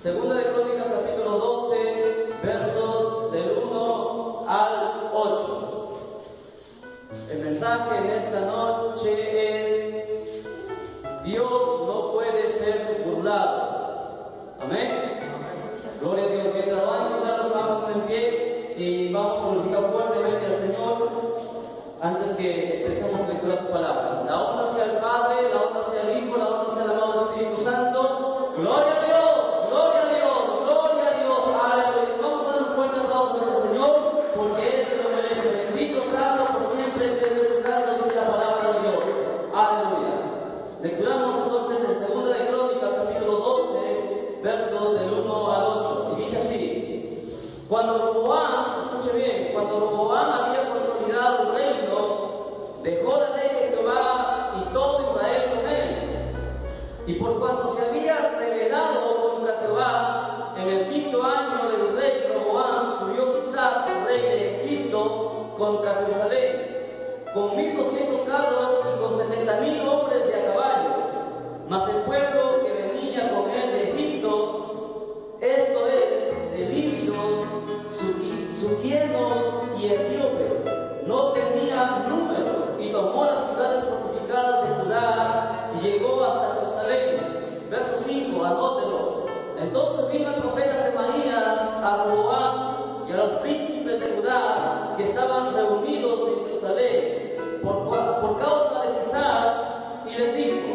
Segunda de Crónicas, capítulo 12, versos del 1 al 8. El mensaje en esta noche es: Dios no puede ser burlado. Amén. Gloria a Dios. Mientras van a cantar, nos vamos en pie y vamos a glorificar fuertemente al Señor antes que empecemos a lectura su palabra. La honra sea al Padre, la honra sea al Hijo, la honra sea al amado Espíritu Santo. Gloria a Dios, gloria a Dios, gloria a Dios. Aleluya. Vamos a dar un fuerte aplauso al Señor porque Él se lo merece. Bendito sea por siempre, es necesario, dice la palabra de Dios. Aleluya. Lecturamos entonces en Segunda de Crónicas, capítulo 12, versos del 1 al 8. Y dice así: Cuando Roboam, escuche bien, cuando Roboam había consolidado el reino, dejó la ley de Jehová y todo Israel con él. Y por cuanto se había rebelado contra Jehová, en el 5º año del rey Roboam subió Sisac, rey de Egipto, contra Jerusalén, con 1,200 carros y con 70,000 hombres de a caballo. Mas el pueblo que venía con él de Egipto, esto es, de libios, suquienos y etíopes, no tenía número, y tomó las ciudades fortificadas de Judá y llegó hasta Jerusalén. Verso 5, anótelo. Entonces vino el profeta Semaías a Roboam y a los príncipes de Judá que estaban reunidos en Jerusalén por causa de Sisac, y les dijo: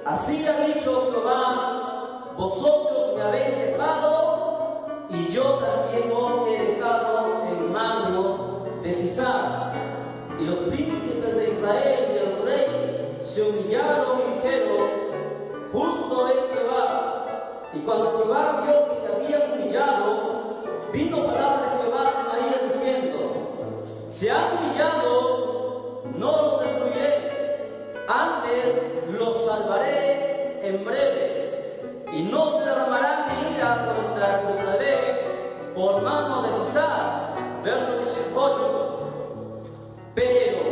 Así ha dicho Jehová, vosotros me habéis dejado, y yo también os he dejado en manos de Sisac. Y los príncipes de Israel y el rey se humillaron y dijeron: Justo es Jehová. Y cuando Jehová vio que se habían humillado, vino palabra de Jehová a Semaías diciendo: Se han humillado, no los destruiré, antes los salvaré en breve, y no se derramará mi ira contra Jerusalén por mano de Sisac. Verso 18. Pero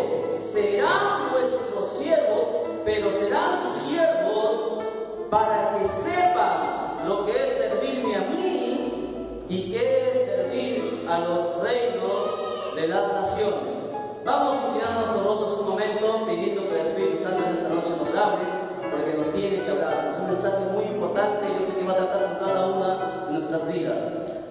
serán vuestros siervos, pero serán sus siervos, para que sepan lo que es servirme a mí y que es servir a los reinos de las naciones. Vamos a inclinar nuestros rostros un momento, pidiendo que el Espíritu Santo en esta noche nos hable, porque nos tiene que hablar. Es un mensaje muy importante y yo sé que va a tratar con cada una de nuestras vidas.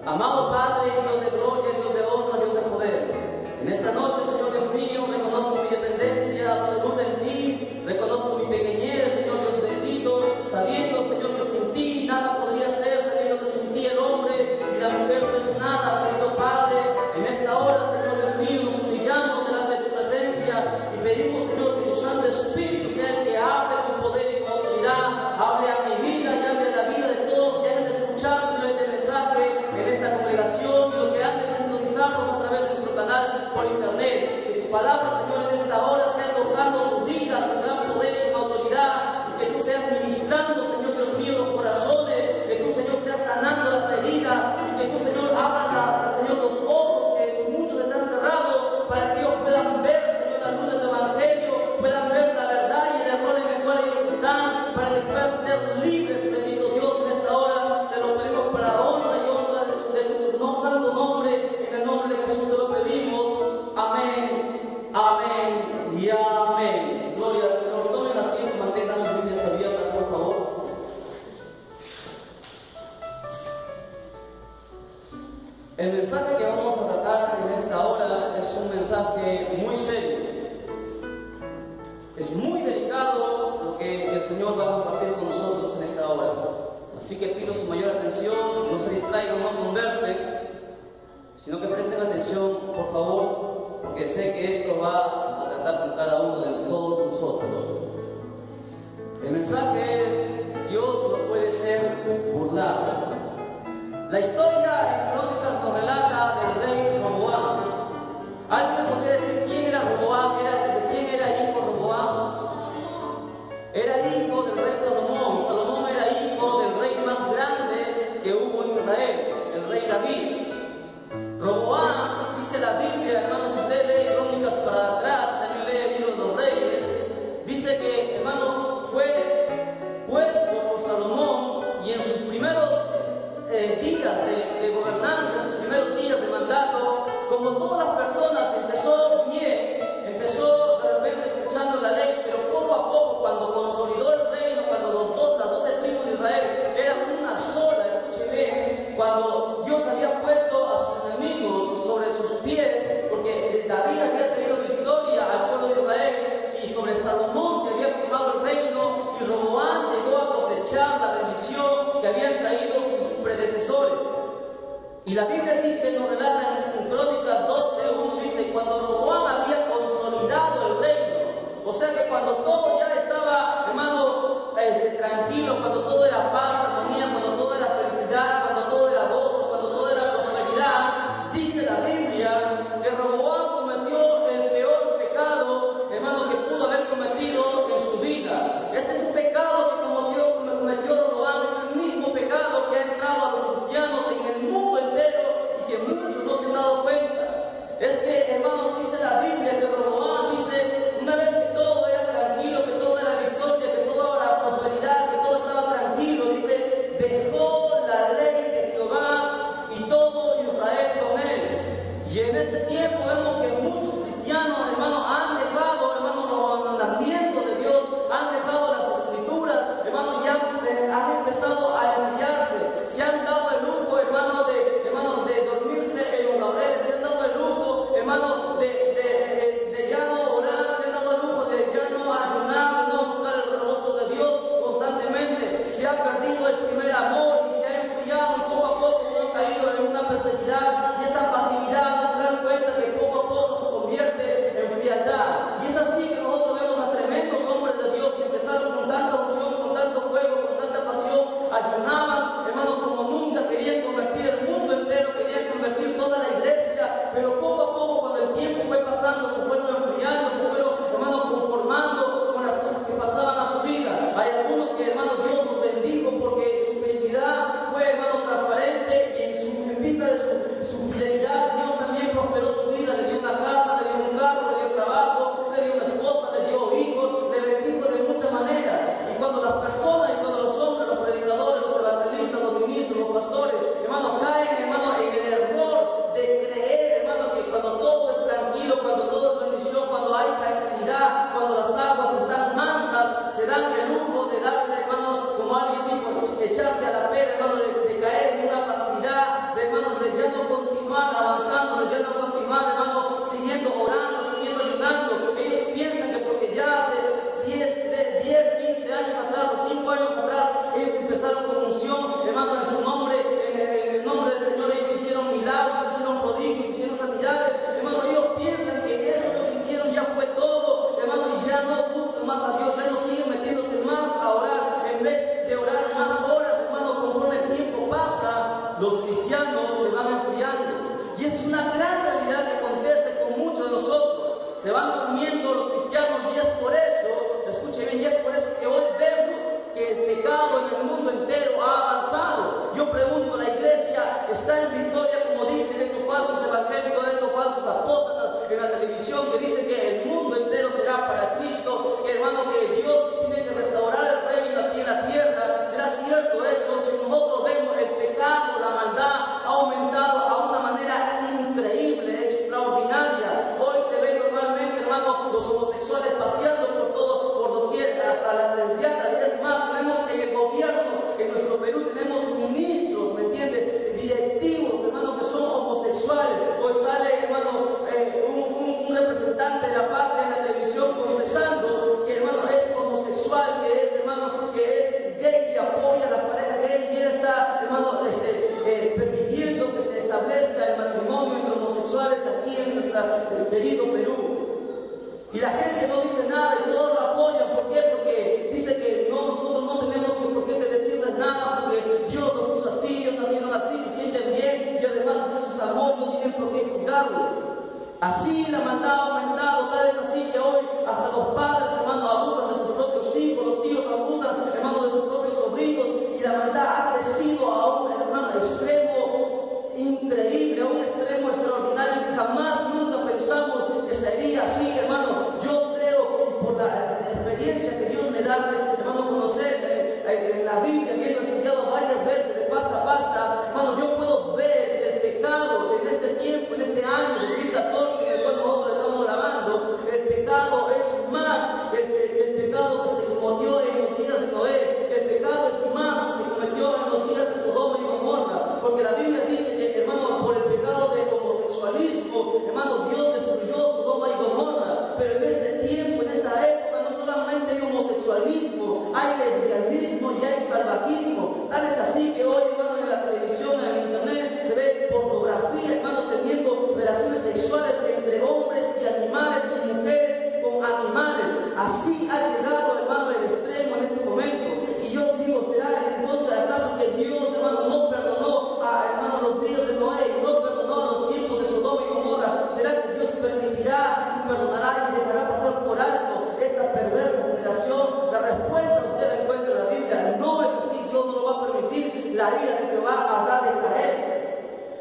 Amado Padre, Dios de gloria, Dios de honra, Dios de poder, en esta noche, Señor Dios mío, reconozco mi dependencia absoluta en ti, reconozco mi pequeñez, Señor Dios bendito, sabiendo, Señor, que sin ti nada podría ser, sabiendo que sin ti el hombre y la mujer no es nada, querido Padre. En esta hora, Señor Dios mío, nos humillamos delante de tu presencia y pedimos, Señor, que tu Santo Espíritu sea el que hable con poder y con autoridad, hable a mi vida y hable a la vida de todos que han de escuchar este mensaje en esta congregación y lo que han de sintonizarnos a través de nuestro canal por internet. Que tu palabra, Señor, en esta hora sea tocando su vida con gran poder y con autoridad, y que tú seas ministrando, Señor Dios mío, los corazones, que tú, Señor, seas sanando las heridas, y que tú, Señor, abras, Señor, los ojos que muchos están cerrados, para que ellos puedan ver, Señor, la luz del Evangelio, puedan ver la verdad y el error en el cual ellos están, para que puedan ser libres, bendito Dios, en esta hora. Te lo pedimos para honra y honra de tu santo nombre, en el nombre de Jesús te lo pedimos. Amén, amén y amén. Gloria al Señor. Tomen asiento, mantengan sus Biblias abiertas, por favor. El mensaje que vamos a tratar en esta hora es un mensaje muy serio. Es muy delicado lo que el Señor va a compartir con nosotros en esta hora. Así que pido su mayor atención, no se distraigan, no conversen, sino que presten atención, por favor, porque sé que esto va a tratar con cada uno de todos nosotros. El mensaje es: Dios no puede ser burlado. La historia en Crónicas nos relata del rey Roboam. ¿Alguien podría decir quién era Roboam? ¿De quién era hijo Roboam? Era hijo del rey Salomón. Salomón era hijo del rey más grande que hubo en Israel, el rey David. Roboam, dice la Biblia, hermanos, si usted lee Crónicas para atrás, también lee el libro de los Reyes, dice que, hermano, fue puesto por Salomón, y en sus primeros como todas las personas, empezó bien, empezó de repente escuchando la ley, pero poco a poco, cuando consolidó el reino, cuando las 12 tribus de Israel eran una sola, escuche bien, cuando Dios había puesto a sus enemigos sobre sus pies, porque David había tenido victoria al pueblo de Israel, y sobre Salomón se había fundado el reino, y Roboam llegó a cosechar la bendición que habían traído sus predecesores. Y la Biblia dice, nos relata en Crónicas 12:1, dice, cuando Roboam había consolidado el reino, o sea que cuando todo ya estaba, hermano, tranquilo, cuando todo era paz, armonía, cuando todo era felicidad, cuando todo era gozo, cuando todo era prosperidad, dice la Biblia que Roboam cometió el peor pecado, hermano, que pudo haber cometido en su vida. Ese es un pecado que cometió Roboam, es el mismo pecado que ha entrado a los cristianos en el mundo entero y que muchos no se han dado cuenta. Es que, hermano, dice la Biblia que Roboam dice, una vez que todo era tranquilo, que todo era victoria, que todo era prosperidad, que todo estaba tranquilo, dice, dejó la ley de Jehová y todo Israel con él. Y en este tiempo vemos que muchos cristianos, hermano, han dejado, hermano, los mandamientos de Dios, han dejado las escrituras, hermano, y han empezado a enfriarse, se han dado el lujo, hermano, de dormirse en los laureles, se han dado el lujo, hermano, de ya no orar, se han dado el lujo de ya no ayunar, de no buscar el rostro de Dios constantemente. Se ha perdido el primer amor y se ha enfriado y poco a poco han caído en una pasividad, y esa pasividad no se dan cuenta que poco a poco se convierte en frialdad. Y es así que nosotros vemos a tremendos hombres de Dios que empezaron con tanta unción, con tanto fuego, con tanta pasión, ayunaban, hermano, como nunca, querían convertir el mundo entero, querían convertir toda la iglesia, pero poco a poco, cuando el tiempo fue pasando, se fueron enfriando, se fueron, hermano, conformando con las cosas que pasaban a su vida. Hay algunos que, hermano, Dios los bendijo porque su fidelidad fue, hermano, transparente, y en vista de su fidelidad, Dios también prosperó su vida, le dio una casa, le dio un carro, le dio trabajo, le dio una esposa, le dio hijos, le bendijo de muchas maneras. Y cuando las personas, y cuando los hombres, los predicadores, los evangelistas, los ministros, los pastores, hermano, caen, hermano, en el error de creer, hermano, que cuando todo es tranquilo, cuando todo es bendición, cuando hay tranquilidad, cuando las aguas están mansas, se dan el lujo de darse, hermano, como alguien dijo, echarse a la pera, hermano, de caer en una pasividad, de, hermano, de ya no continuar avanzando, de ya no continuar, hermano, siguiendo orando, siguiendo ayudando. Ellos piensan que porque ya hace 10, 15 años atrás o 5 años atrás, ellos empezaron con unción, hermano, en su nombre, en el nombre del Señor, ellos hicieron milagros, hicieron prodigios, hicieron sanidades, hermano, ellos piensan que eso que hicieron ya fue todo, hermano, y ya no buscan más a Dios, ya no siguen metiéndose más a orar, en vez de orar más horas, hermano, conforme el tiempo pasa, los cristianos se van enfriando. Y esa es una gran realidad que acontece con muchos de nosotros. Se van durmiendo los cristianos, y es por eso, escuche bien, y es por eso que hoy vemos que el pecado en el mundo entero ha avanzado. Yo pregunto, ¿la iglesia está en victoria, como dicen estos falsos evangélicos, estos falsos apóstoles en la televisión, que dicen que el mundo entero será para Cristo, que, hermano, que Dios tiene que restaurar el reino aquí en la tierra? ¿Será cierto eso? Si nosotros vemos el pecado, la maldad ha aumentado a una manera increíble, extraordinaria. Hoy se ve normalmente, hermano, los homosexuales paseando por todo, por doquier, hasta la trendiana. Es más, tenemos en el gobierno, en nuestro Perú, tenemos ministros, ¿me entiendes?, directivos, hermano, que son homosexuales. Hoy sale, hermano, un representante de la patria en la televisión confesando que, hermano, es homosexual, que es, hermano, que es gay, que apoya a la pareja gay, y él está, hermano, permitiendo que se establezca el matrimonio entre homosexuales aquí en nuestro querido Perú. Y la gente no dice nada y todos lo apoyan. ¿Por qué? Porque dice que nosotros no tenemos por qué decirles nada, porque Dios nos hizo así, ellos nacieron así, se sienten bien, y además Dios es amor, no tienen por qué juzgarlo. Así la maldad ha aumentado, tal es así que hoy hasta los padres, hermano, abusan de sus propios hijos, los tíos abusan, hermano, de sus propios sobrinos, y la maldad ha crecido a un, hermano, extremo increíble, a un extremo extraordinario que jamás nunca pensamos que sería así, hermano. Yo creo, por la experiencia que Dios me da, hermano, conocer en la Biblia, habiendo estudiado varias veces de pasta a pasta, hermano, yo puedo ver el pecado en este tiempo, en este año,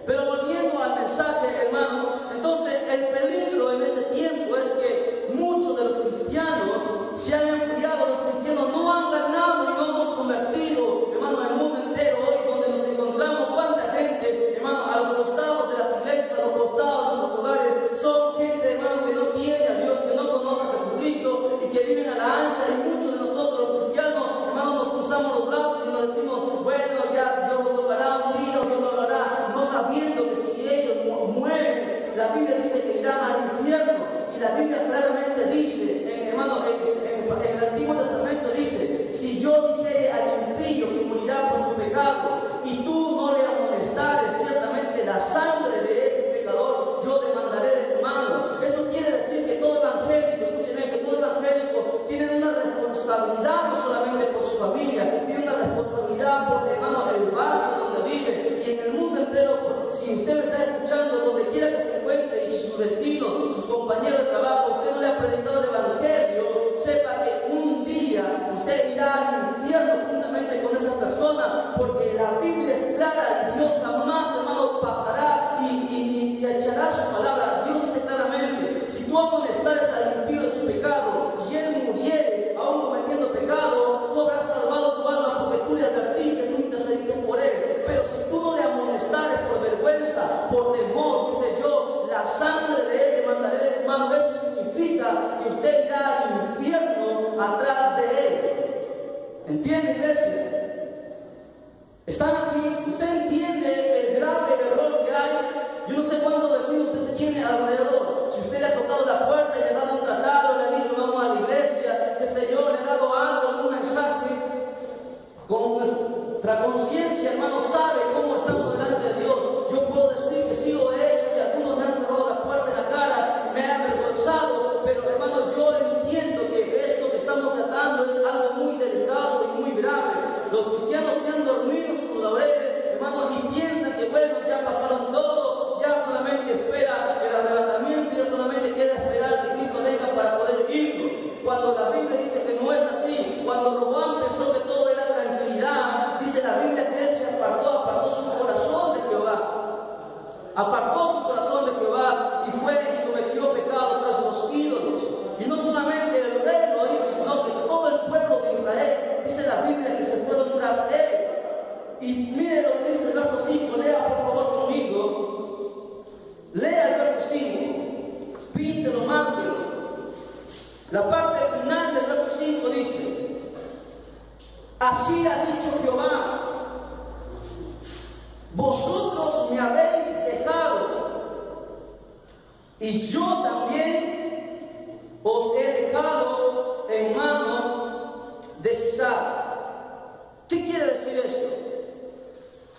Pero volviendo al mensaje, hermano, entonces el peligro en este tiempo es que muchos de los cristianos se han enfriado, los cristianos no han ganado y no hemos convertido, hermano, el mundo entero hoy donde nos encontramos, cuánta gente, hermano, a los costados de las iglesias, a los costados de los hogares, son gente, hermano, que no tiene a Dios, que no conoce a Jesucristo y que viven a la ancha, y muchos de nosotros, los cristianos, hermano, nos cruzamos los brazos y nos decimos, bueno, ya Dios lo tocará un día, Dios lo hará, no sabiendo que si ellos mueren, la Biblia dice que irán al infierno, y la Biblia claramente dice, hermano, en el Antiguo Testamento dice, si yo dijere al impío que morirá por su pecado, y tú no le amonestares, ciertamente la sangre de ese pecador yo demandaré de tu mano. Eso quiere decir que todo evangélico, escúchenme, que todo evangélico tiene una responsabilidad no solamente por su familia, tiene una responsabilidad por, hermano, el barrio donde vive, y en el mundo entero. Si usted me está escuchando, donde quiera que se encuentre, y si su vecino, su compañero de trabajo, usted no le ha predicado el evangelio, sepa que un día usted irá al infierno juntamente con esa persona, porque la Biblia es clara y Dios jamás, hermano, pasará y echará su palabra. Dios dice claramente, si tú amonestares al impío de su pecado y él muriere aún cometiendo pecado, tú habrás salvado tu alma porque tú le advertiste, tú intercediste por él. Pero si tú no le amonestares por vergüenza, por temor, dice yo, la sangre de él demandaré de tu mano. Eso significa que usted irá al infierno atrás de él. ¿Entiende, iglesia? ¿Están aquí? ¿Usted entiende el grave error que hay? Yo no sé cuántos vecinos usted tiene alrededor. Si usted le ha tocado la puerta y le ha dado un tratado, le ha dicho vamos a la iglesia, qué sé yo, le ha dado algo, un mensaje, con nuestra conciencia, hermano, sabe cómo estamos delante de Dios. Yo puedo decir que sí lo he hecho, que algunos me han cerrado la puerta en la cara, me han avergonzado, pero hermano, yo entiendo que esto que estamos tratando es algo muy delicado y muy grave. Los cristianos se han dormido con laureles, hermanos, y piensan que bueno, ya pasaron todo, ya solamente espera el arrebatamiento, ya solamente queda esperar que Cristo venga para poder irnos. Cuando la Biblia dice que no es así, cuando Robán pensó que todo era tranquilidad, dice la Biblia que él se apartó su corazón de Jehová. Apartó su corazón de Jehová y fue y cometió pecado tras los ídolos. Y no solamente el rey lo hizo, sino que todo el pueblo de Israel, dice la Biblia, que se fueron tras él. Y mire lo que dice el verso 5, lea por favor conmigo. Lea el verso 5, píntelo, mártelo. La parte final del verso 5 dice, así ha dicho Jehová, vosotros me habéis dejado, y yo también os he dejado en manos de Sisara. ¿Qué quiere decir esto?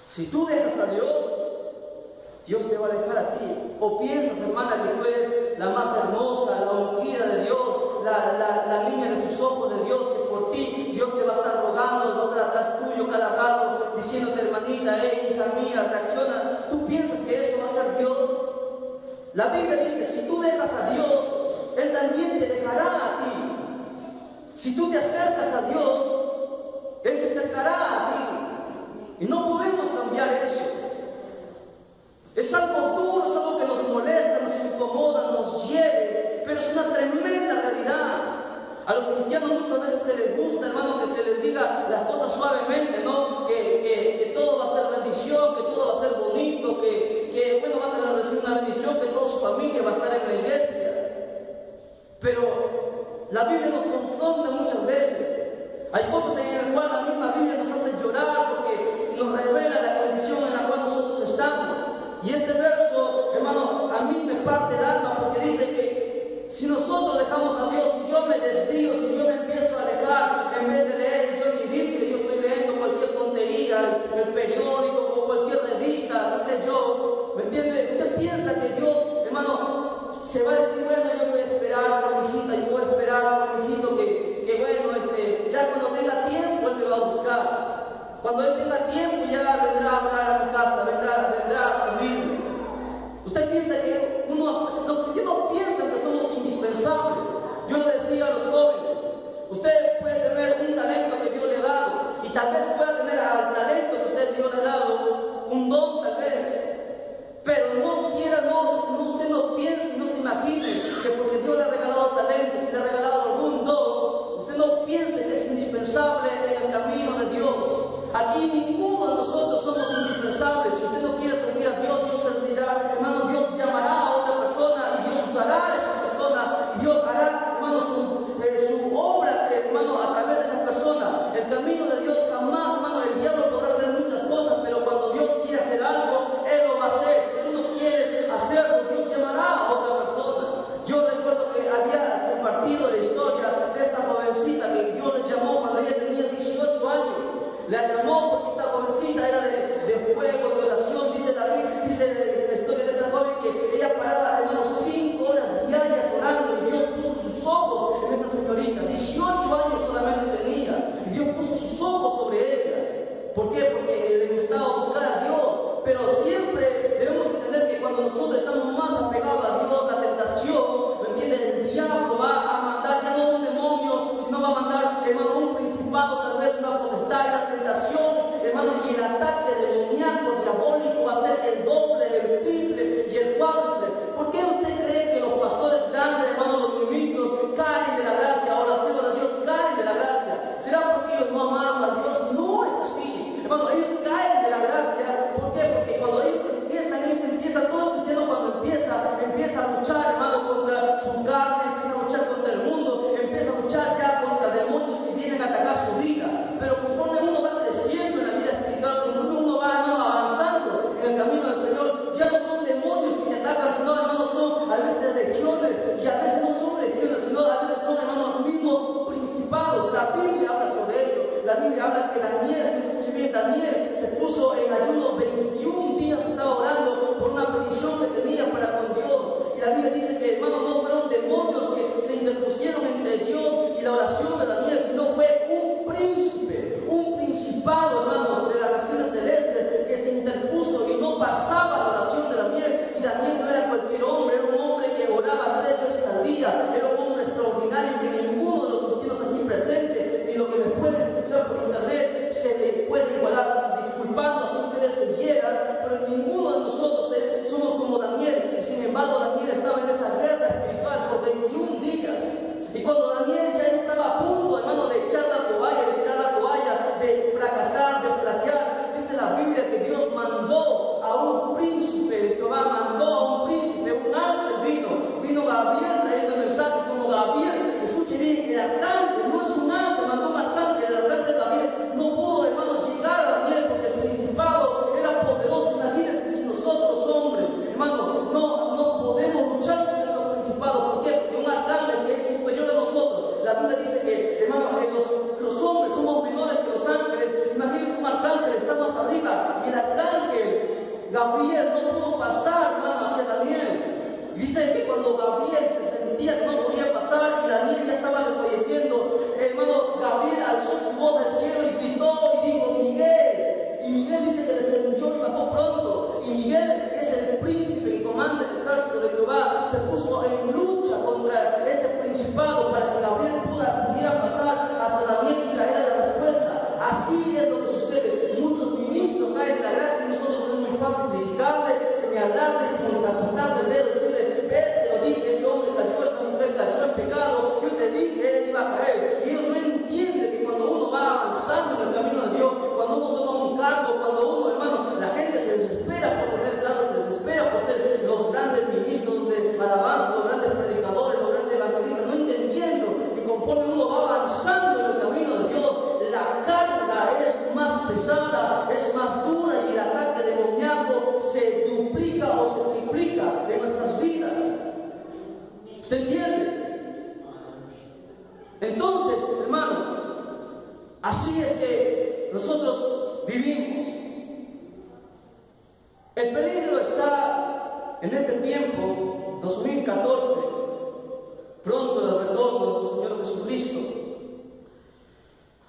Si tú dejas a Dios, Dios te va a dejar a ti. O piensas, hermana, que tú eres la más hermosa, la ungida de Dios, la niña de sus ojos de Dios, que por ti Dios te va a estar rogando, va a estar atrás tuyo cada rato, diciéndote, hermanita, hija mía, reacciona. ¿Tú piensas que eso va a ser Dios? La Biblia dice, si tú dejas a Dios, Él también te dejará a ti. Si tú te acercas a Dios, Él se acercará a ti. Y no podemos cambiar eso. Es algo duro, es algo que nos molesta, nos incomoda, nos hiere, pero es una tremenda realidad. A los cristianos muchas veces se les gusta, hermano, que se les diga las cosas suavemente, ¿no? Que todo va a ser bendición, que todo va a ser bonito, que bueno, va a tener una bendición, que toda su familia va a estar en la iglesia. Pero la Biblia nos confunde muchas veces. Hay cosas en las cuales la misma Biblia nos hace llorar porque nos revela la condición en la cual nosotros estamos. Y este verso, hermano, a mí me parte el alma porque dice que si nosotros dejamos a Dios, si yo me desvío, si yo me empiezo a alejar, en vez de leer yo mi Biblia, yo estoy leyendo cualquier tontería, el periódico o cualquier revista, qué sé yo, ¿me entiende? Usted piensa que Dios, hermano, se va a decir, bueno, yo voy a esperar por mi hijita, yo voy a esperar por mi hijito que bueno, ya cuando tenga tiempo Él me va a buscar. Cuando Él tenga tiempo ya vendrá a hablar a mi casa, vendrá a servirme. Usted piensa que los cristianos piensan que somos indispensables. Yo le decía a los jóvenes, usted puede tener un talento que Dios le ha dado y tal vez pueda tener al talento que usted Dios le ha dado un don tal vez. habla que Daniel, escuche bien, Daniel se puso en ayuno 21 días, estaba orando por una petición que tenía para con Dios. Y la Biblia dice que, hermano, no fueron demonios que se interpusieron entre Dios y la oración de Daniel, sino fue un príncipe, un principado, hermano, de la región celeste que se interpuso y no pasaba la oración de Daniel. Y Daniel no era cualquier hombre, era un hombre que oraba 3 veces al día, era un hombre extraordinario que ninguno de los cristianos aquí presentes, ni lo que me pueden escuchar por internet, se le puede igualar. Disculpando si ustedes se vieran, pero ninguno de nosotros somos como Daniel. Y sin embargo, Daniel estaba en esa guerra espiritual por 21 días. Y cuando Daniel ya estaba a punto, hermano, de echar la toalla, de tirar la toalla, de fracasar, de flaquear, dice la Biblia que Dios mandó a un príncipe, Jehová mandó a un príncipe, un ángel vino Gabriel trayendo el mensaje como Gabriel. Escuche bien, el arcángel no es un ángel, mandó un arcángel, el arcángel Gabriel no pudo, hermano, llegar a Daniel porque el principado era poderoso. Imagínense si nosotros, hombres, hermano, no podemos luchar contra los principados. ¿Por qué? Porque un arcángel que es superior a nosotros. La Biblia dice que, hermano, los hombres somos menores que los ángeles. Imagínense un arcángel, está más arriba, y el arcángel Gabriel no pudo pasar, hermano, hacia Daniel. Dice que cuando Gabriel se sentía que no podía pasar y Daniel ya estaba desfalleciendo, hermano, Gabriel alzó su voz al cielo y gritó y dijo: Miguel. Y Miguel dice que descendió y bajó pronto. Y Miguel es el príncipe que comanda el ejército de Jehová. Se puso en lucha contra este principado para que Gabriel pudiera pasar hasta Daniel y traer la respuesta. Así es lo que sucede. Muchos ministros caen en la gracia y nosotros es muy fácil dedicarle, señalarle, como capitar el dedo, decirle: te lo dije, ese hombre cayó, esa mujer cayó en pecado, yo te dije, él iba a caer. Y ellos no entienden que cuando uno va avanzando en el camino de Dios, cuando uno toma un cargo, cuando uno, hermano, la gente se desespera por tener plata, se desespera por ser los grandes ministros de alabanza, los grandes predicadores, los grandes evangelistas, no entendiendo que conforme uno va avanzando en el camino de Dios, la carga es más pesada, es más dura, y el ataque demoníaco se duplica o se triplica en nuestras vidas. ¿Usted entiende? Entonces, hermano, así es que nosotros vivimos. El peligro está en este tiempo, 2014, pronto del retorno de nuestro Señor Jesucristo,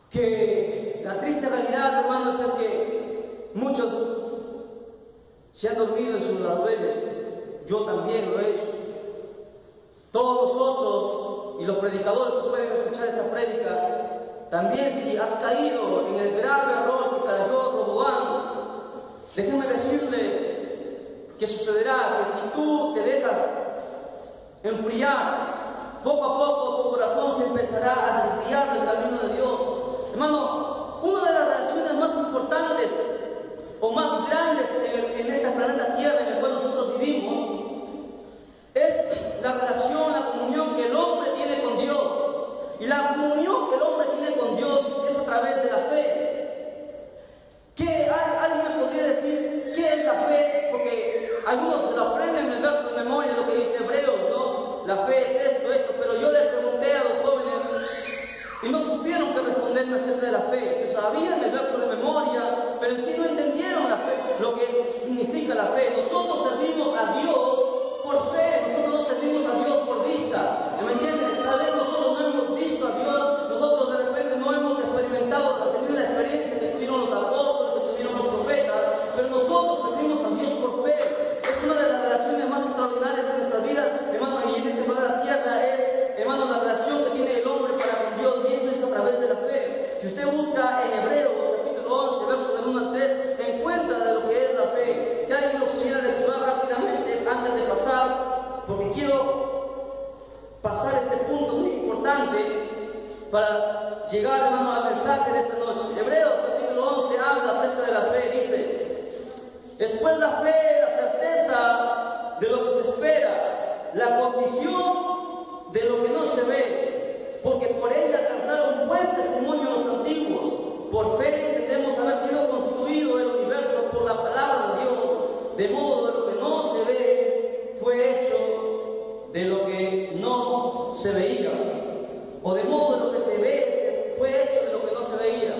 que la triste realidad, hermanos, es que muchos se han dormido en sus laureles. Yo también lo he hecho. Todos nosotros y los predicadores que pueden escuchar esta prédica, también si has caído en el grave error que cayó Roboam, déjeme decirle que sucederá que si tú te dejas enfriar, poco a poco tu corazón se empezará a desviar del camino de Dios. Hermano, una de las relaciones más importantes o más grandes en este planeta Tierra en el cual nosotros vivimos es la relación, la comunión que el hombre tiene con Dios. Y la comunión que el hombre tiene con Dios es a través de la fe. ¿Qué alguien podría decir qué es la fe? Porque algunos se lo aprenden en el verso de memoria, lo que dice Hebreos, ¿no? La fe es esto, pero yo les pregunté a los jóvenes y no supieron qué responderme acerca de la fe. Se sabían el verso de memoria, pero en sí no entendieron la fe, lo que significa la fe. Nosotros servimos a Dios por fe, nosotros no servimos a Dios por vista. ¿Me entienden? Tal vez nosotros no hemos visto a Dios, nosotros de repente no hemos experimentado, tenido la experiencia que tuvieron los apóstoles, que tuvieron los profetas, pero nosotros servimos a Dios por fe. Es una de las relaciones más extraordinarias en nuestra vida, hermano, y en este planeta Tierra es, hermano, la relación que tiene el hombre para con Dios, y eso es a través de la fe. Si usted busca en Hebreos, capítulo 11, versos del 1 al 3, encuentra de lo que es la fe. Si alguien lo quisiera lecturar rápidamente antes de pasar, porque quiero pasar este punto muy importante para llegar, hermano, al mensaje de esta noche. Hebreos capítulo 11 habla acerca de la fe, dice: después la fe, la certeza de lo que se espera, la convicción de lo que no se ve, porque por ella alcanzaron buen testimonio los antiguos. Por fe entendemos haber sido constituido el universo por la palabra de Dios, de modo de lo que no se ve fue hecho de lo que no se veía, o de modo de lo que se ve fue hecho de lo que no se veía.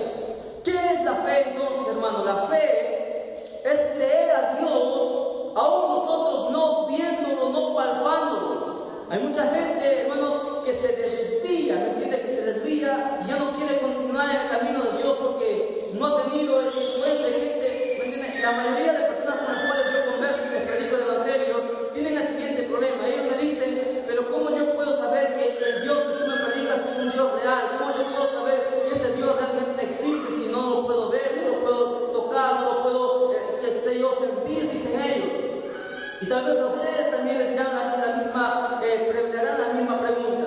Hay mucha gente, hermano, que se desvía, ¿me entiende? Que se desvía y ya no quiere continuar en el camino de Dios porque no ha tenido ese influencia de gente, ¿me entiende? La mayoría de personas con las cuales yo converso y les predico el Evangelio tienen el siguiente problema. Ellos me dicen, pero ¿cómo yo puedo saber que el Dios que tú me predicas es un Dios real? ¿Cómo yo puedo saber que ese Dios realmente existe si no lo puedo ver, no lo puedo tocar, no lo puedo, qué sé yo, sentir? Dicen ellos. Y tal vez a ustedes también le dirán le harán la misma pregunta.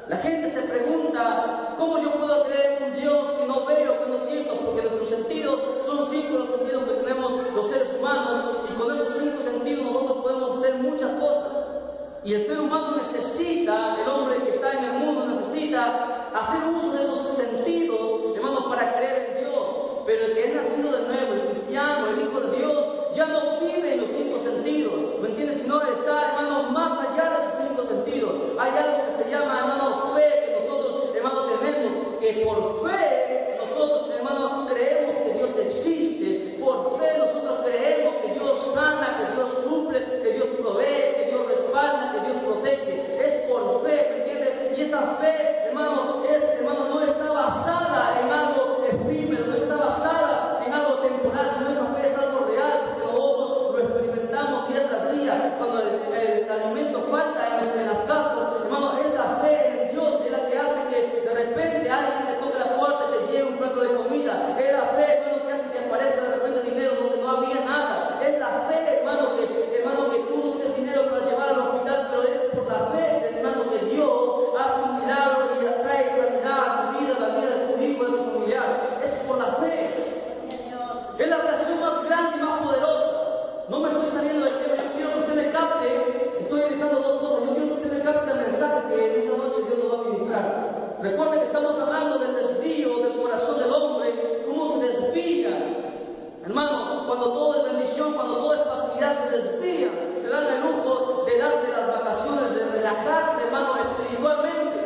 La gente se pregunta, ¿cómo yo puedo creer en un Dios que no veo, que no siento? Porque nuestros sentidos son 5 los sentidos que tenemos los seres humanos, y con esos 5 sentidos nosotros podemos hacer muchas cosas. Y el ser humano necesita, el hombre que está en el mundo necesita hacer uso de esos sentidos, hermanos, para creer en Dios. Pero el que es nacido de nuevo, el cristiano, el Hijo de Dios, ya no vive en los 5 sentidos, ¿me entiendes? Sino está, hermano, más allá de esos 5 sentidos. Hay algo que se llama, hermano, fe, que nosotros, hermano, tenemos, que por fe nosotros, hermano, creemos que Dios existe. Por fe nosotros creemos que Dios sana, que Dios suple, que Dios provee, que Dios respalda, que Dios protege. Es por fe, ¿me entiendes? Y esa fe, hermano, no está basada en algo efímero, no está basada en algo temporal, sino esa fe es algo real, porque nosotros lo experimentamos día tras día. Cuando el alimento falta en las casas, hermano, es la fe en Dios, es la que hace que de repente alguien te toque la puerta y te lleve un plato de comida. Es la fe, hermano, que hace que aparezca de repente dinero donde no había nada. Es la fe, hermano, que tú no tienes dinero para llevar al hospital, pero es por la fe, hermano, que Dios hace un milagro y trae sanidad a tu vida, a la vida de tu hijo, de tu familiar. Es por la fe. Es la relación más grande y más poderosa. No me estoy saliendo del tema. Yo quiero que usted me capte. Estoy dejando 2 cosas. Yo quiero que usted me capte el mensaje que en esta noche Dios nos va a ministrar. Recuerde que estamos hablando del desvío del corazón del hombre. ¿Cómo se desvía? Hermano, cuando todo es bendición, cuando todo es facilidad, se desvía. Se dan el lujo de darse las vacaciones, de relajarse, hermano, espiritualmente.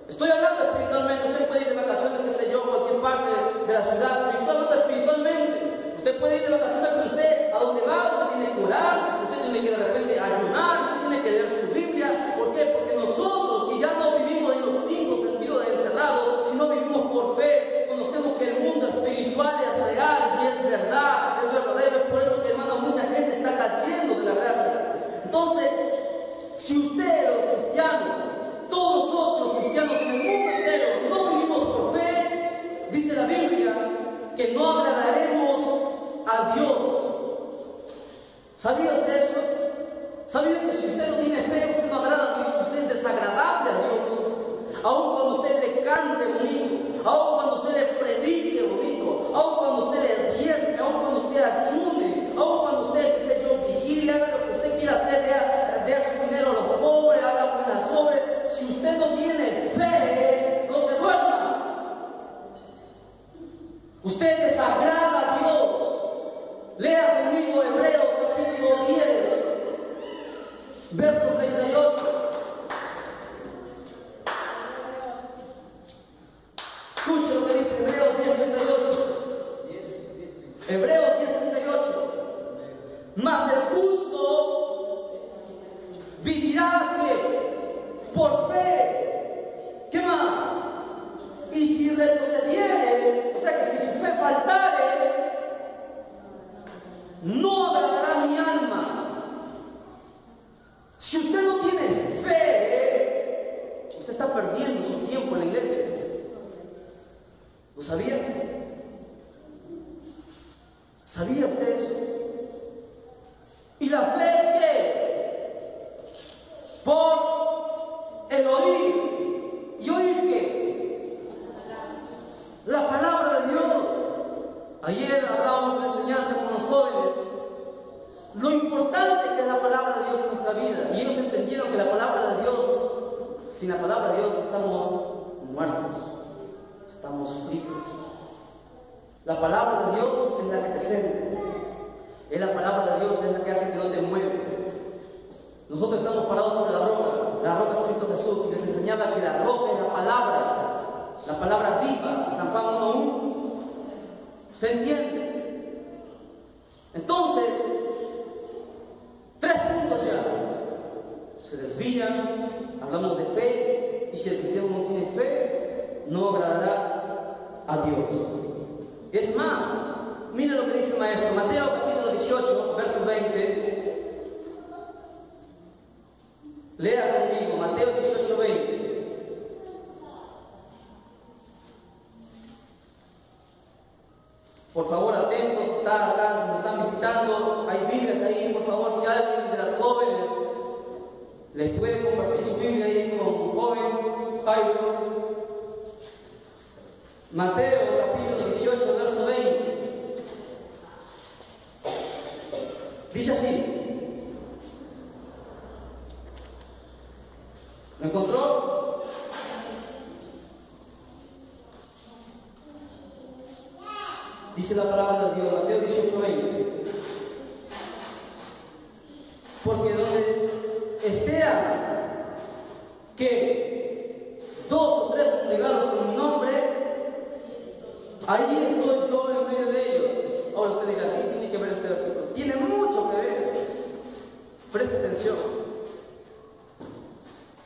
Estoy hablando espiritualmente. Usted puede ir de vacaciones, qué sé yo, cualquier parte de la ciudad, pero estoy hablando espiritualmente. Usted puede ir de vacaciones, pero usted a donde va, usted tiene que orar, usted tiene que de repente ayunar, usted tiene que leer su Biblia. ¿Por qué? Porque nosotros, que ya no vivimos en los 5 sentidos encerrados, sino vivimos por fe, conocemos que el mundo espiritual es real y es verdad, es verdadero. Es por eso que, hermano, mucha gente está cayendo de la gracia. Entonces, si usted, los cristianos, todos nosotros cristianos en el mundo entero no vivimos por fe, dice la Biblia que no agradaremos a Dios. ¿Sabía usted eso? ¿Sabía que si usted no tiene fe, usted no agrada a Dios? Usted es desagradable a Dios. Aun cuando usted le cante bonito, aun cuando usted le predique bonito, aun cuando usted le diezme, aun cuando usted ayune, aun cuando usted, qué sé yo, vigile, haga lo que usted quiera hacer, dé su dinero a los pobres, haga buenas obras. Si usted no tiene fe, no se duerma. Usted desagrada a Dios. Lea conmigo Hebreos capítulo 10, verso 38. Escuche lo que dice Hebreos 10, 38. Hebreos 10, 38. Mas el justo vivirá ¿qué? Por fe. ¿Qué más? Y si retrocediere, o sea que si su fe faltare, no agradará mi alma. Si usted no tiene fe, usted está perdiendo su tiempo en la iglesia. ¿Lo sabía? ¿Sabía usted eso? ¿Y la fe qué es? Por el oír. ¿Y oír qué? La palabra de Dios. Ayer hablábamos de la enseñanza con los jóvenes. Lo importante que es la palabra de Dios en nuestra vida. Y ellos entendieron que la palabra de Dios, sin la palabra de Dios estamos muertos. Estamos fritos. La palabra de Dios es la que te centra. Es la palabra de Dios es la que hace que no te mueve. Nosotros estamos parados sobre la roca. La roca es Cristo Jesús. Y les enseñaba que la roca es la palabra viva. San Juan 1:1. ¿Usted entiende? Entonces, 3 puntos ya. Se desvía. desvían. Hablamos de fe, y si el cristiano no tiene fe, no agradará a Dios. Es más, mira lo que dice el maestro, Mateo capítulo 18, verso 20. Lea conmigo, Mateo 18, 20. Por favor, atentos, está acá, nos están visitando, hay Biblias ahí, por favor, si alguien de las jóvenes les puede compartir su Biblia ahí con un joven, Jairo. Mateo capítulo 18, verso 20. Dice así. ¿Lo encontró? Dice la palabra de Dios, Mateo 18, 20. Porque donde esté que 2 o 3 congregados en mi nombre, ahí estoy yo en medio de ellos. Ahora usted diga, ¿qué tiene que ver este versículo? Tiene mucho que ver. Preste atención.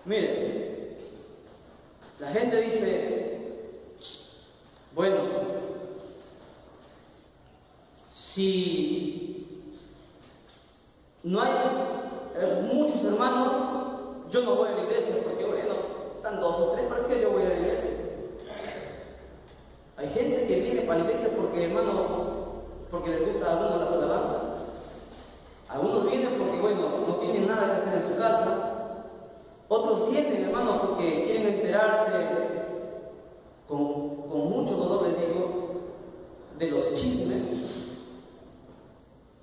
Mire, la gente dice, bueno, si no hay muchos hermanos, yo no voy a la iglesia, porque bueno, están 2 o 3, ¿para qué yo voy a la iglesia? Hay gente que viene para la iglesia porque, hermano, porque les gusta a algunos las alabanzas. Algunos vienen porque, bueno, no tienen nada que hacer en su casa. Otros vienen, hermano, porque quieren enterarse con mucho dolor, les digo, de los chismes.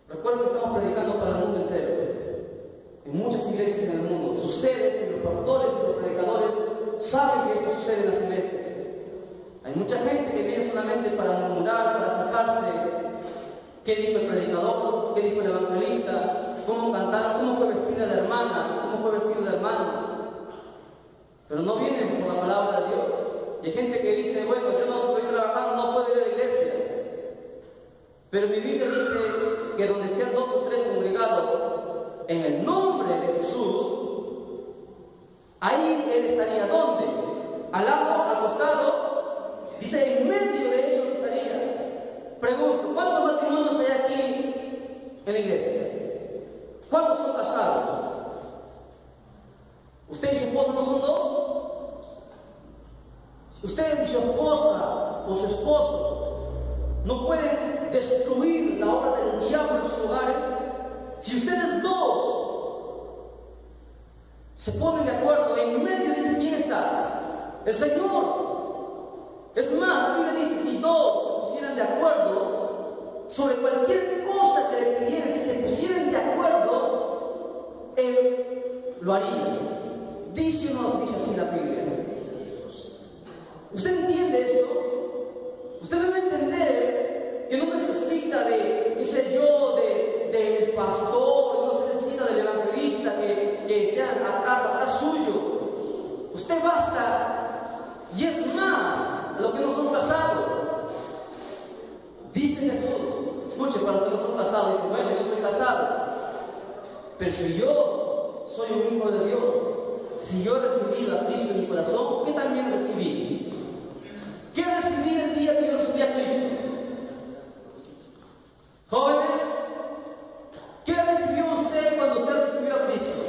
Recuerden que estamos predicando para el mundo entero. En muchas iglesias en el mundo sucede que los pastores y los predicadores saben que esto sucede en las iglesias. Hay mucha gente que viene solamente para murmurar, para fijarse qué dijo el predicador, qué dijo el evangelista, cómo cantaron, cómo fue vestida la hermana, cómo fue vestido el hermano. Pero no vienen por la palabra de Dios. Y hay gente que dice, bueno, yo no estoy trabajando, no puedo ir a la iglesia. Pero mi Biblia dice que donde estén 2 o 3 congregados en el nombre de Jesús, ahí Él estaría ¿dónde? Al lado, al costado. Dice, en medio de ellos estaría. Pregunto, ¿cuántos matrimonios hay aquí en la iglesia? ¿Cuántos son casados? ¿Usted y su esposa no son 2? Usted y su esposa o su esposo no pueden destruir la obra del diablo en sus hogares. Si ustedes 2 se ponen de acuerdo, en medio dice, ¿quién está? El Señor. Es más, la Biblia dice, si 2 se pusieran de acuerdo sobre cualquier cosa que le pidieran, si se pusieran de acuerdo, Él lo haría. Dice o no dice así la Biblia. ¿Usted entiende esto? Usted debe entender que no necesita de, qué sé yo, del pastor, no se necesita del evangelista que esté atrás suyo. Usted basta, y es más, los que no son casados. Dice Jesús, escuche, para los que no son casados, dice, bueno, yo soy casado, pero si yo soy un hijo de Dios, si yo he recibido a Cristo en mi corazón, ¿qué también recibí? ¿Qué recibí el día que yo recibí a Cristo? Jóvenes, ¿qué recibió usted cuando usted recibió a Cristo?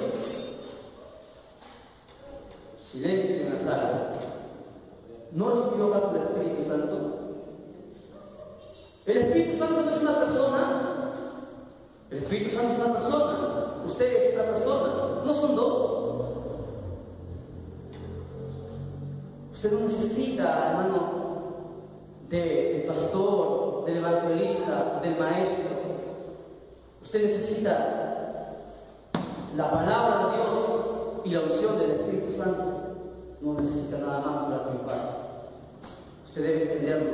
Silencio en la sala. ¿No recibió acaso el Espíritu Santo? El Espíritu Santo no es una persona. El Espíritu Santo es una persona. Usted es una persona. No son 2. Usted no necesita, hermano, del pastor, del evangelista, del maestro. Usted necesita la palabra de Dios y la unción del Espíritu Santo. No necesita nada más para triunfar. Usted debe entenderlo.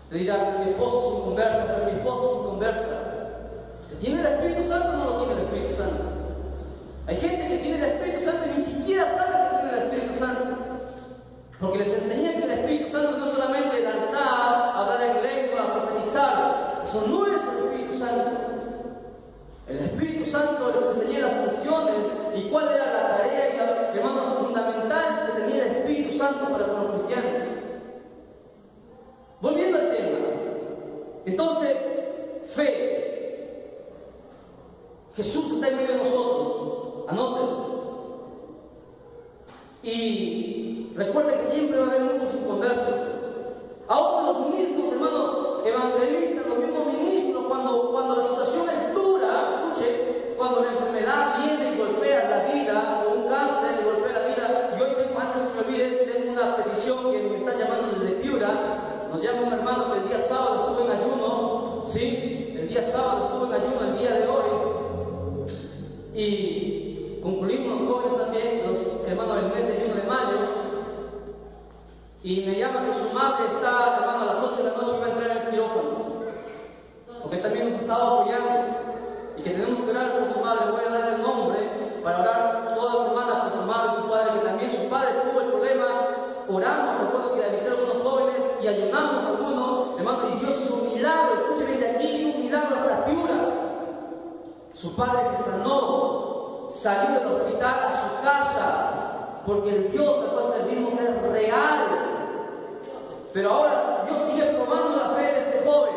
Usted dirá, mi esposo es inconverso, pero mi esposo es inconversa. ¿Usted tiene el Espíritu Santo o no lo tiene el Espíritu Santo? Hay gente que tiene el Espíritu Santo y ni siquiera sabe que tiene el Espíritu Santo. Porque les enseñé que el Espíritu Santo no es solamente danzar, hablar en lengua, profetizar. Eso no es el Espíritu Santo. El Espíritu Santo les enseñé las funciones ¿Y cuál era la tarea, hermano, fundamental que tenía el Espíritu Santo para los cristianos? Volviendo al tema. Entonces, fe. Jesús está en medio de nosotros. Anótenlo. Y recuerden que siempre va a haber muchos inconversos. Aún los mismos, hermanos, evangelistas, los mismos ministros, cuando la situación es dura, escuche, cuando la enfermedad viene y golpea la vida, o un cáncer y golpea la vida, y hoy tengo, antes que me olvide, tengo una petición que me están llamando desde Piura. Nos llama un hermano que el día sábado estuvo en ayuno, ¿sí? El día sábado estuvo en ayuno, el día de hoy. Y concluimos los jóvenes también, los hermanos del mes de ayuno de mayo. Y me llama que su madre está, hermano, a las 8 de la noche va a entrar en el quirófano. Porque también nos estaba apoyando. Y que tenemos que orar por su madre. Voy a dar el nombre para orar toda la semana por su madre y su padre, que también su padre tuvo el problema. Oramos, recuerdo que avisé a algunos jóvenes y ayunamos a algunos, hermano, y Dios hizo un milagro. Escúcheme, de aquí hizo un milagro hasta Piura. Su padre se sanó, salió del hospital a su casa, porque el Dios al cual servimos es real. Pero ahora Dios sigue probando la fe de este joven.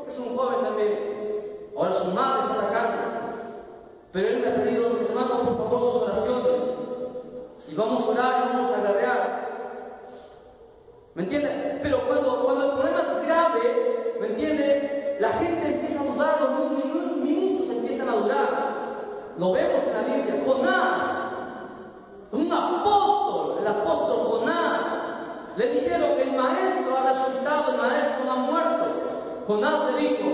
Es un joven también. Ahora su madre está atacando. Pero él me ha pedido, hermano, por favor, sus oraciones. Y vamos a orar y vamos a agarrear. ¿Me entiende? Pero cuando el problema es grave, ¿me entiende? La gente empieza a dudar, los ministros empiezan a dudar. Lo vemos en la Biblia. Jonás, un apóstol, el apóstol Jonás, le dijeron que el maestro ha resucitado, el maestro no ha muerto. Jonás le dijo,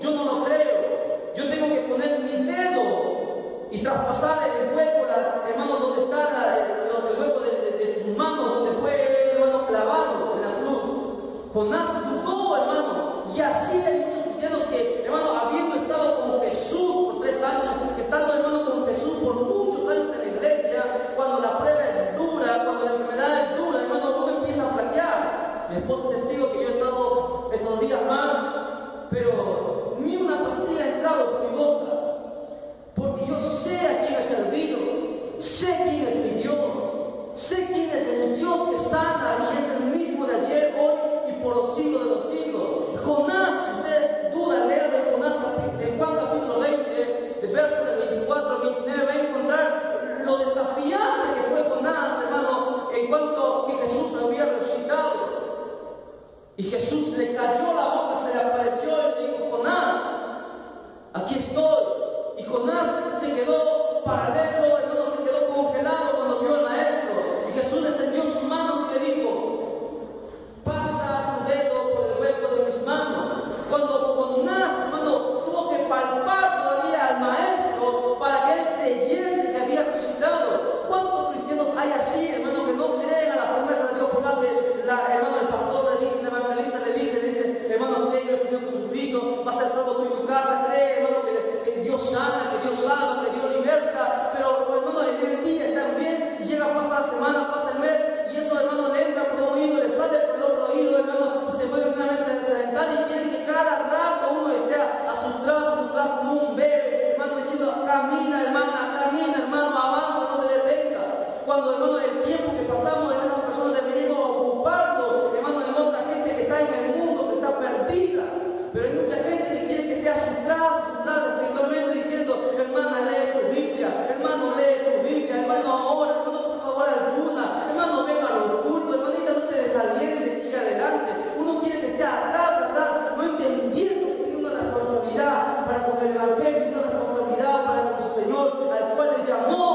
yo no lo creo, yo tengo que poner mi dedo y traspasar el hueco, hermano, donde está el hueco de sus manos, donde fue el hermano clavado en la cruz. Jonás dudó, hermano, y así hay muchos cristianos que, hermano, habiendo estado con Jesús por 3 años, estando, hermano, con Jesús por muchos años en la iglesia, cuando la prueba es dura, cuando la enfermedad es dura, hermano, uno empieza a flaquear. Mi esposo es testigo que yo he estado estos días mal, pero ni una pastilla ha entrado por mi boca, porque yo sé a quién he servido, sé quién es mi Dios, sé quién es el Dios que sana y es el mismo de ayer, hoy y por los siglos de los siglos. Jonás, si usted duda, lea de Jonás en Juan capítulo 20, de versos del 24 al 29, va a encontrar lo desafiante que fue Jonás, hermano, en cuanto que Jesús había resucitado. Y Jesús le cayó la boca, se le apareció y le dijo, Jonás, aquí estoy. Y Jonás se quedó paralelo, hermano, se quedó congelado cuando vio al maestro. Y Jesús le extendió sus manos y le dijo, pasa tu dedo por el hueco de mis manos. Cuando Jonás, hermano, tuvo que palpar todavía al maestro para que él creyese que había resucitado. ¿Cuántos cristianos hay así, hermano, que no creen a la promesa de Dios? Por más que hermano, el pastor le dice, el evangelista le dice, hermano, cree en el Señor Jesucristo, va a ser salvo tú y tu casa, cree, hermano, que Dios sana, que Dios salva, que Dios liberta, pero, hermano, en el día están bien, y llega, pasa la semana, pasa el mes, y eso, hermano, le entra por un oído, le sale por el otro oído, hermano, y se vuelve plenamente sedentario, y quieren que cada rato uno esté a sus brazos como un bebé, hermano, diciendo, camina, hermano, avanza, no te detengas. Cuando, hermano, el tiempo que pasamos en esas personas deberíamos ocuparlo, hermano, en otra gente que está en el mundo, que está perdida. Pero hay mucha gente que quiere que esté a sus brazos, espiritualmente diciendo, hermana, lee tu Biblia, hermano, ahora, hermano, por favor, ayuna, hermano, venga a los cultos, hermanita, no te desalientes, sigue adelante. Uno quiere que esté atrás, no entendiendo que tiene una responsabilidad para con el evangelio, una responsabilidad para con su Señor, al cual le llamó.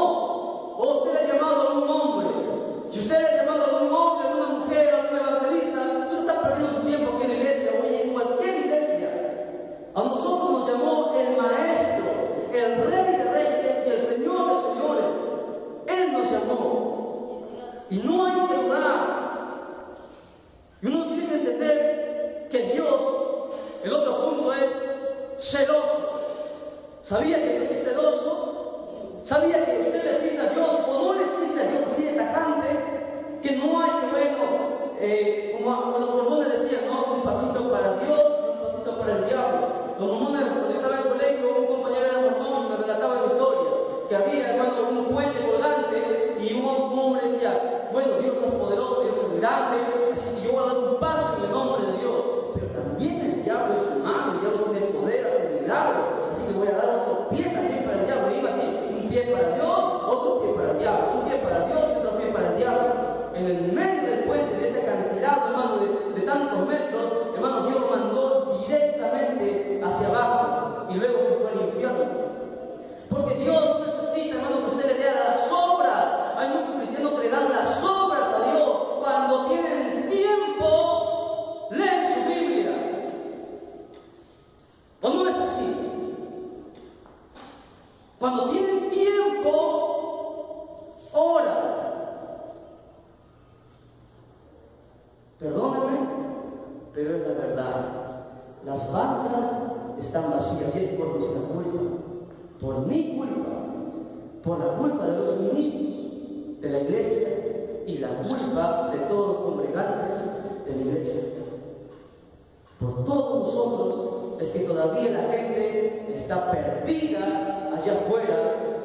O usted le ha llamado a un hombre. Si usted le ha llamado a un hombre, a una mujer, a un evangelista, usted está perdiendo su tiempo aquí en la iglesia o en cualquier iglesia. A nosotros nos llamó el Maestro, el Rey de Reyes y el Señor de Señores. Él nos llamó. Y no hay que dudar. Y uno tiene que entender que Dios, el otro punto es celoso. ¿Sabía que Dios es celoso? ¿Sabía que usted le sirve a Dios o no le sirve a Dios así de tajante? Que no hay que, como los mormones decían, ¿no? Un pasito para Dios y un pasito para el diablo. Los mormones, cuando yo estaba en el colegio, un compañero era mormón y me relataba la historia, que había, hermano, un puente adelante, así que yo voy a dar un paso en el nombre de Dios. Pero también el diablo es humano, el diablo tiene poder, hace milagros, así que voy a dar otro pie también para el diablo. Iba así, un pie para Dios, otro pie para el diablo, un pie para Dios y otro pie para el diablo. En el medio del puente, de ese acantilado, hermano, de tantos metros, hermano, Dios mandó directamente hacia abajo y luego se fue al infierno. Porque Dios no necesita, hermano, que usted le dé las obras. Hay muchos cristianos que le dan las obras a Dios cuando tienen tiempo, leen su Biblia. ¿O no es así? Cuando tienen tiempo, oran. Perdónenme, pero es la verdad. Las bancas están vacías y es por nuestra culpa, por mi culpa, por la culpa de los ministros de la iglesia y la culpa de todos los congregantes de la iglesia. Por todos nosotros es que todavía la gente está perdida allá afuera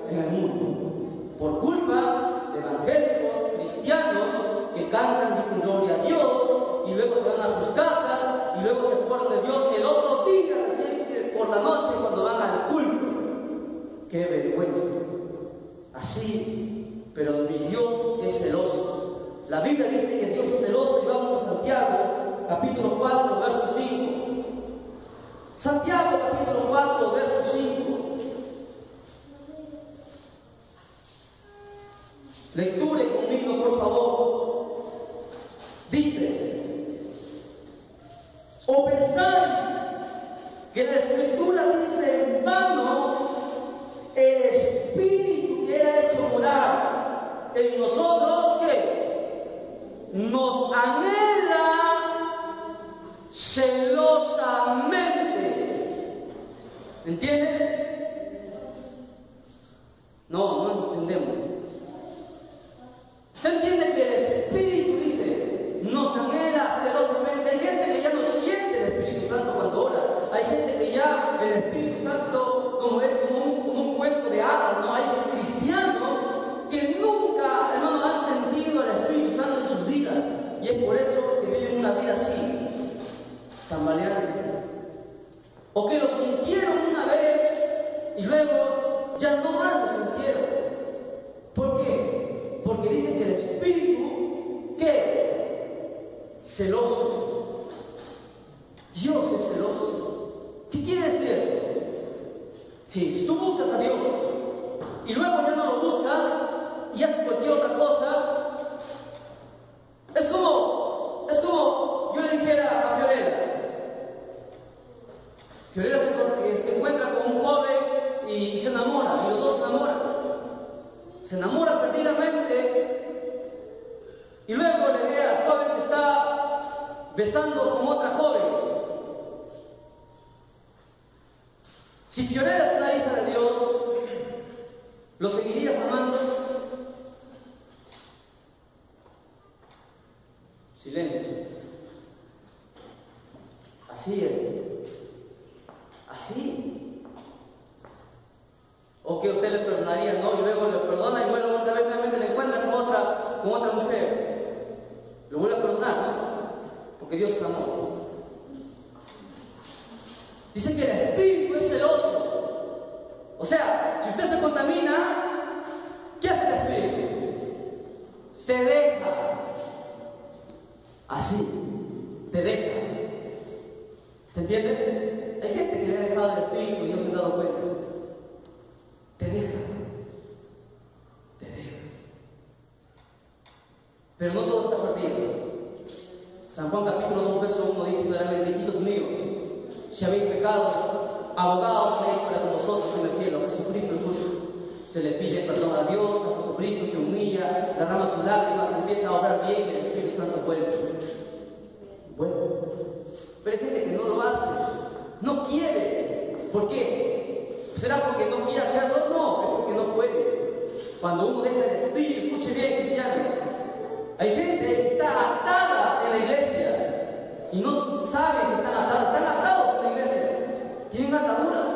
en el mundo. Por culpa de evangélicos, cristianos, que cantan, dicen gloria a Dios, y luego se van a sus casas, y luego se acuerdan de Dios el otro día, recién por la noche, cuando van al culto. ¡Qué vergüenza! Así, pero mi Dios es celoso. La Biblia dice que Dios es celoso, y vamos a Santiago, capítulo 4, verso 5. Santiago, capítulo 4, verso 5. Lecture conmigo, por favor. Dice: ¿o pensáis que la Escritura dice en vano el Espíritu que ha hecho morar en nosotros, que nos anhela celosamente? ¿Entienden? No entendemos. ¿Usted entiende que el Espíritu dice nos anhela celosamente? Hay gente que ya no siente el Espíritu Santo cuando ora. Hay gente que ya el Espíritu Santo como es como un cuento de hadas, ¿no? Hay cristianos que nunca, hermano, han sentido el Espíritu Santo en sus vidas. Y es por eso que viven una vida así, tambaleante. O que lo sintieron una vez y luego ya no más lo sintieron. ¿Por qué? Porque dice que el Espíritu, ¿qué es? Celoso. Dios es celoso. ¿Qué quiere decir eso? Si tú buscas a Dios y luego ya no lo buscas y haces cualquier otra cosa, es como yo le dijera a Fiorella se encuentra con un joven y se enamora, y los dos se enamoran. Se enamora perdidamente y luego le ve al joven que está besando con otra joven. Si Fiorella es una hija de Dios, ¿lo seguirías amando? Silencio. Así es. Así. O que usted le perdonaría, ¿no? Y luego le perdona y luego otra vez nuevamente le encuentra con otra mujer. Lo vuelve a perdonar, ¿no? Porque Dios es amor. Dice que el Espíritu es celoso. O sea, si usted se contamina, ¿qué hace el Espíritu? Te deja. Así. Te deja. ¿Se entiende? Hay gente que le ha dejado el Espíritu y no se ha dado cuenta. Te deja. Te deja. Pero no todo está perdido. San Juan capítulo 2, verso 1 dice claramente: hijitos míos, si habéis pecado, abogado tenéis para vosotros en el cielo, Jesucristo el justo. Se le pide perdón a Dios, a Jesucristo se humilla, derrama sus lágrimas, empieza a obrar bien y el Espíritu Santo vuelve. Bueno, pero hay gente que no lo hace, no quiere. ¿Por qué? ¿Será porque no quiere hacerlo? No, es porque no puede. Cuando uno deja el Espíritu, escuche bien, cristianos, hay gente que está atada en la iglesia y no saben que están atados en la iglesia, tienen ataduras,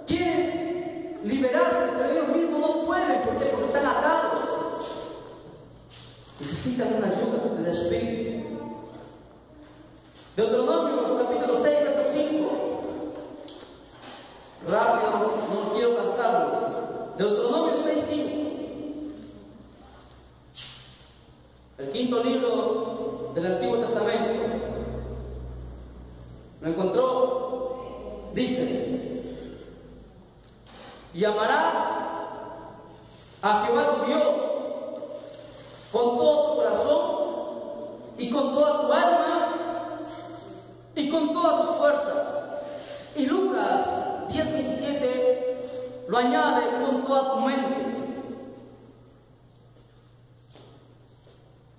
quieren liberarse, pero ellos mismos no pueden. ¿Por qué? Porque están atados. Necesitan una ayuda del Espíritu. Deuteronomio capítulo 6, verso 5. Rápido, no quiero cansarlos. Deuteronomio 6, 5. El quinto libro del Antiguo Testamento. Lo encontró. Dice: y amarás a Jehová tu Dios con todo tu corazón y con toda tu alma y con todas tus fuerzas. Y Lucas 10:27 lo añade: con toda tu mente.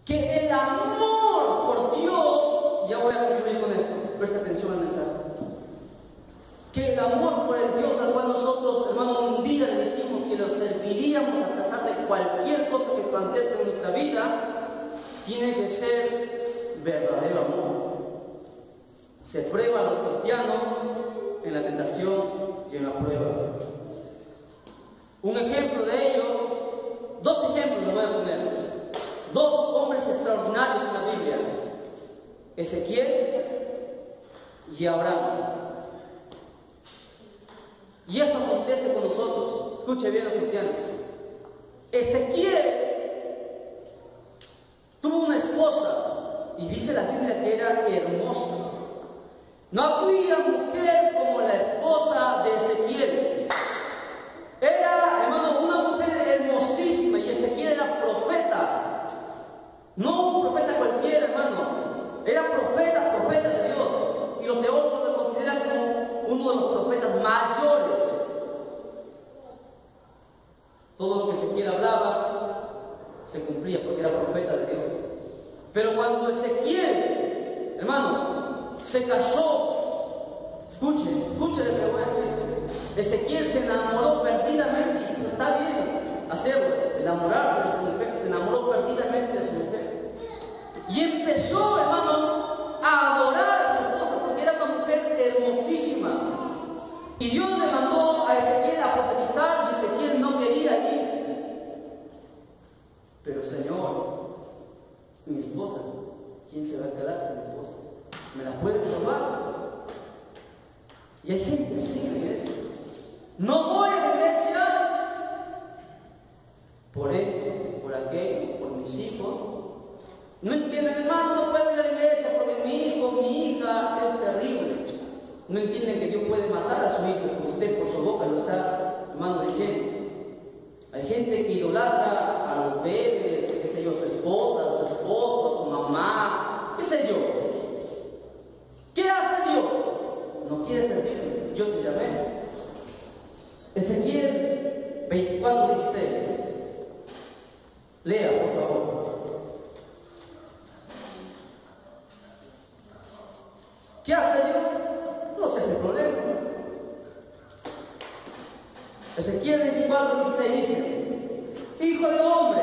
Que el amor por Dios, ya voy a concluir con esto, presta atención al mensaje. Que el amor por el Dios al cual nosotros, hermano, un día le dijimos que lo serviríamos a pesar de cualquier cosa que acontezca en nuestra vida, tiene que ser verdadero amor. Se prueba a los cristianos en la tentación y en la prueba. Un ejemplo de ello, dos ejemplos les voy a poner. Dos hombres extraordinarios en la Biblia: Ezequiel y Abraham. Y eso acontece con nosotros. Escuche bien, los cristianos. Ezequiel tuvo una esposa y dice la Biblia que era hermosa. No había mujer como la esposa de Ezequiel. Era, hermano, una mujer hermosísima, y Ezequiel era profeta. No un profeta cualquiera, hermano. Era profeta de Dios. Y los teólogos lo consideran como uno de los profetas mayores. Todo lo que Ezequiel hablaba se cumplía porque era profeta de Dios. Pero cuando Ezequiel, hermano, se casó, escuche lo que voy a decir. Ezequiel se enamoró perdidamente, y está bien hacerlo, enamorarse de su mujer. Se enamoró perdidamente de su mujer. Y empezó, hermano, a adorar a su esposa porque era una mujer hermosísima. Y Dios le mandó a Ezequiel a profetizar, y Ezequiel no quería ir. Pero Señor, mi esposa, ¿quién se va a quedar con mi esposa? ¿Me la puede robar? Y hay gente así en la iglesia. No voy a la iglesia por esto, por aquello, por mis hijos. No entienden, hermano, no puedo ir a la iglesia porque mi hijo, mi hija es terrible. No entienden que Dios puede matar a su hijo, como usted por su boca lo está, hermano, diciendo. Hay gente que idolatra a los bebés, qué sé yo, su esposa, su esposo, su mamá, qué sé yo. ¿Qué hace Dios? No quiere servirme, yo te llamé. Ezequiel 24:16. Lea, por favor. ¿Qué hace Dios? No se hace problemas. Ezequiel 24:16 dice: hijo de hombre,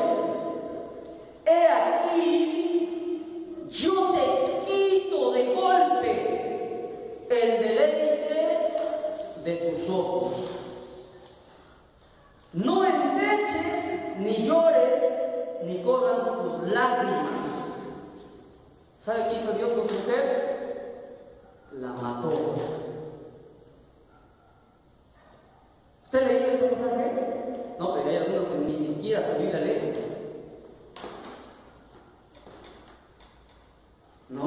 he aquí, yo te quito de golpe el deleite de tus ojos. No endeches, ni llores, ni corran tus lágrimas. ¿Sabe qué hizo Dios con su mujer? La mató. ¿Usted leyó ese mensaje? No, pero hay algunos que ni siquiera su Biblia lee. ¿No?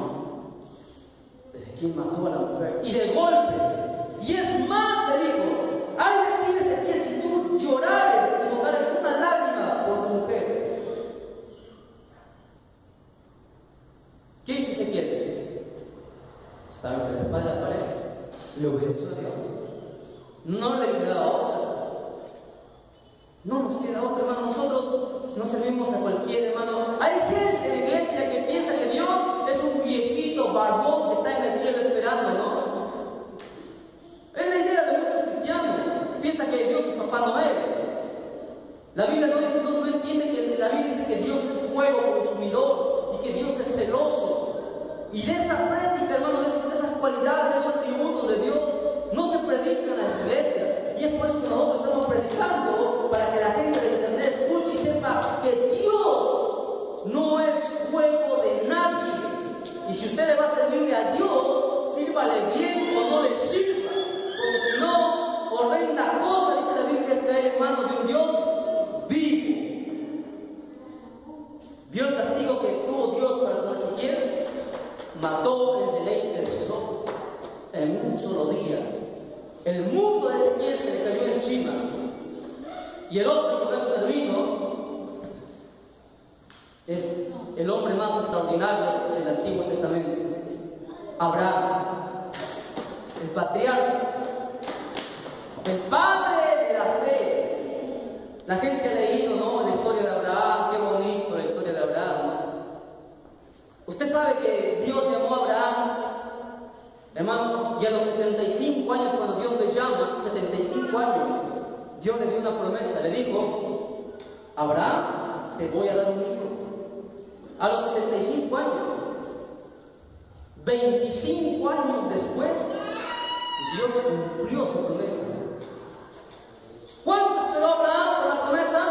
Ezequiel mató a la mujer. Y de golpe. Y es más, le dijo: ay de ti, Ezequiel, si tú llorares y botares una lágrima por tu mujer. ¿Qué hizo Ezequiel? Estaba entre la espalda de la pared. Le obedeció a Dios. No le quedaba otra. No nos queda otra, hermano. Nosotros no servimos a cualquier hermano. Hay gente en la iglesia que piensa que Dios es un viejito barbón que está en el cielo esperando, ¿no? Es la idea de muchos cristianos. Piensa que Dios es Papá Noel. La Biblia no dice, no entiende que la Biblia dice que Dios es fuego consumidor y que Dios es celoso. Y de esa práctica, hermano, de esas cualidades, de esos atributos de Dios, no se predican en las iglesias. Y es por eso que nosotros estamos predicando, para que la gente de internet escuche y sepa que Dios no es juego de nadie. Y si usted le va a servirle a Dios, Y el otro, y con esto termino, es el hombre más extraordinario del Antiguo Testamento, Abraham, el patriarca, el padre de la fe. La gente ha leído, ¿no?, la historia de Abraham, qué bonito la historia de Abraham, ¿no? Usted sabe que Dios llamó a Abraham, hermano, y a los 75 años, cuando Dios le llama, 75 años, Dios le dio una promesa, le dijo: Abraham, te voy a dar un hijo. A los 75 años, 25 años después, Dios cumplió su promesa. ¿Cuánto esperó Abraham por la promesa?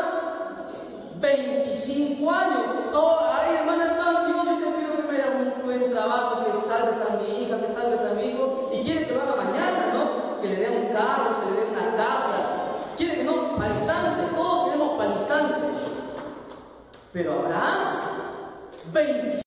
25 años. Oh, ay, hermano, Dios, yo te pido que me hagas un buen trabajo, que salves a mi hija, que salves a mi hijo, y quiere que lo haga mañana, ¿no? Que le dé un carro, que le dé una casa. Quiere que no, al instante, todos queremos para el instante. Pero Abraham, 25